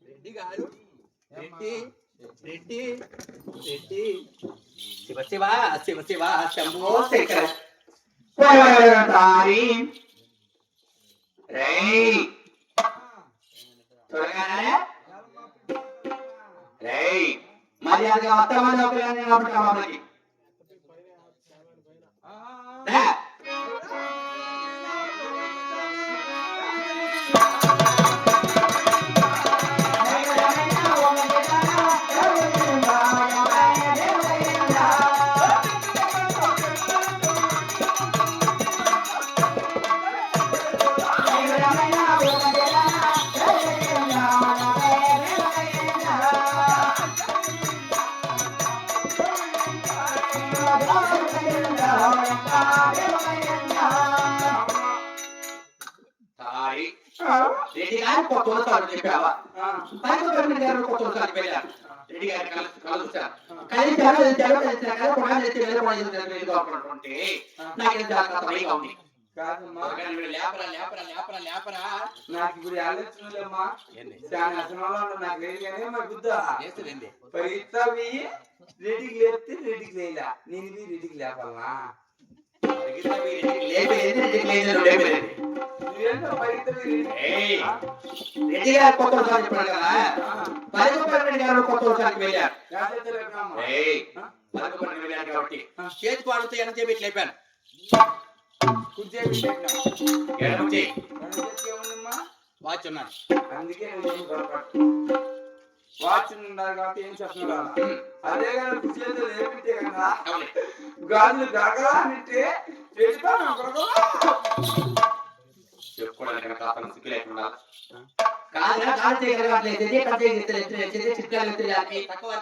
రెడ్డి గారు రెడ్డి రెడ్డి రెడ్డి శివ శివ శివ శివ శంభో శంకర మర్యాదగా అత్తమంది ఒకరికి రెడ్డి గారు కొత్త చెప్పావా కొత్త వెళ్ళారు రెడ్డి గారి కలుస్తారు నాకు జాగ్రత్తగా ఉంది నాకు ఇప్పుడు ఆలోచనలేమ్మా చాలా అసలు నాకు లేదు కానీ మరి బుద్ధా పరిగెత్తావి రెడ్డికి లేపితే రెడ్డికి లేలా నేను రెడ్డికి లేపాలనా రెడ్డి గారు కొత్త చెప్పాడు కదా రెడ్డి గారు కొత్త వెళ్ళారు వెళ్ళారు కాబట్టి చేతికి వాడుతూ ఎంత చెప్పి లేపాను వాచ్ ఉన్నాను అందుకే వాచ్ ఉన్నారు కాబట్టి ఏం చెప్తున్నారు అదే కానీ కుర్చీతో లేపితే కదా గాజులు గరగలా అంటే చెప్పుకోవడానికి సిగ్గు లేకుండా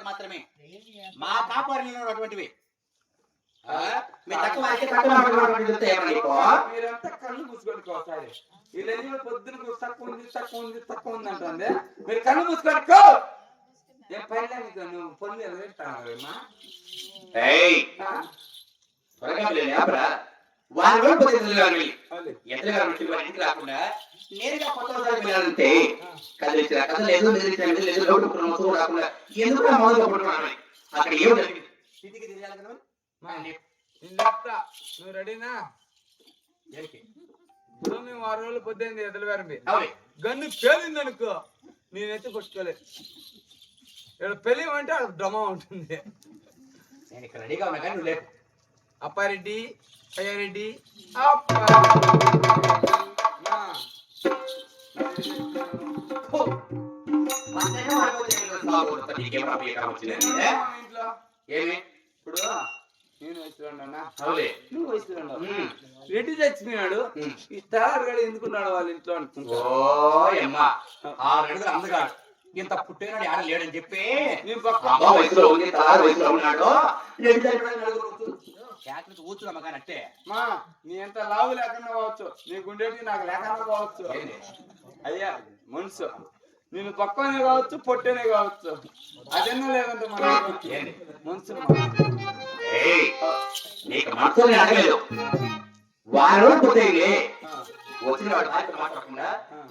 మాత్రమే మా కాపాడినటువంటివి మీరంతా కళ్ళు మూసుకోండి వీళ్ళు పొద్దున తక్కువ ఉంది తక్కువ ఉంది తక్కువ ఉంది అంటుంది మీరు కళ్ళు మూసుకోండి నేను పైన నువ్వు పొంది రాకుండా నేరుగా కొత్త వెళ్ళాలంటే కదిలించిన కథ లేదు రాకుండా ఎందుకు అక్కడ ఏం జరిగింది ఇంటికి తిరగాలి కదా నువ్వు రెడీనా ఇప్పుడు మేము 6 రోజులు పొద్దుంది ఎదురు వారి గన్ను పేలింది అనుకో నేనైతే కొట్టుకోలేదు ఇక్కడ పెళ్లి అంటే అక్కడ డ్రమా ఉంటుంది నేను ఇక్కడ రెడీగా ఉన్నా కానీ నువ్వు లేకు అప్పారెడ్డి అయ్యారెడ్డి ఏమి ఇప్పుడు నేను వయసులో ఉన్నా నువ్వు వయసులో ఉన్నావు రెడ్డి చచ్చిపోయినాడు ఈ తయారు ఎందుకున్నాడు వాళ్ళ ఇంట్లో అనుకుంటా అందగాడు ఇంత పుట్టినాడు ఆడ లేడని చెప్పి వయసులో ఉంది తయారు వయసులో ఉన్నాడు కేకలు కూర్చున్నామా కానీ అట్టే మా నీ ఎంత లావు లేకుండా కావచ్చు, నీ గుండెకి నాకు లేకుండా కావచ్చు. అయ్యా మనసు నేను తక్కువనే కావచ్చు, పొట్టేనే కావచ్చు, అదెన్నో లేదంటే మన మనసు. ఏయ్, నీకు మనసులో నేను అడగలేదు. వారు పోతే వచ్చిన వాడు భార్యతో మాట్లాడకుండా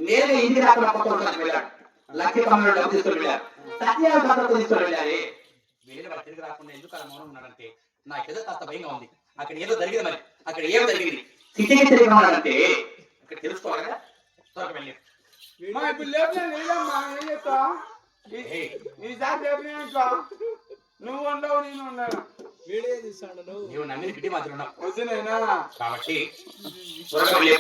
నేరుగా ఇంటికి రాకుండా కొత్త వాళ్ళకి వెళ్ళాడు. లక్ష తమ్ముడు డబ్బు తీసుకొని వెళ్ళారు, సత్యాలు భద్రత తీసుకొని వెళ్ళాలి. వేరే వాడు తిరిగి రాకుండా ఎందుకు అలా మౌనం ఉన్నాడంటే నాకేదో కాస్త భయంగా ఉంది. అక్కడ ఏదో జరిగింది, మరి అక్కడ ఏదో జరిగింది. సిటీకి తిరిగి ఉన్నాడంటే అక్కడ తెలుసుకోవాలి కదా. త్వరగా వెళ్ళి మా ఇప్పుడు లేపినా లేదమ్మా, ఏం చెప్తా ఈసారి లేపినా నువ్వు ఉండవు నేను ఉన్నాను. వీడియో తీసాడు నువ్వు. నీవు నమ్మిన బిడ్డ మాత్రం ఉన్నావు వద్దునైనా కాబట్టి త్వరగా వెళ్ళి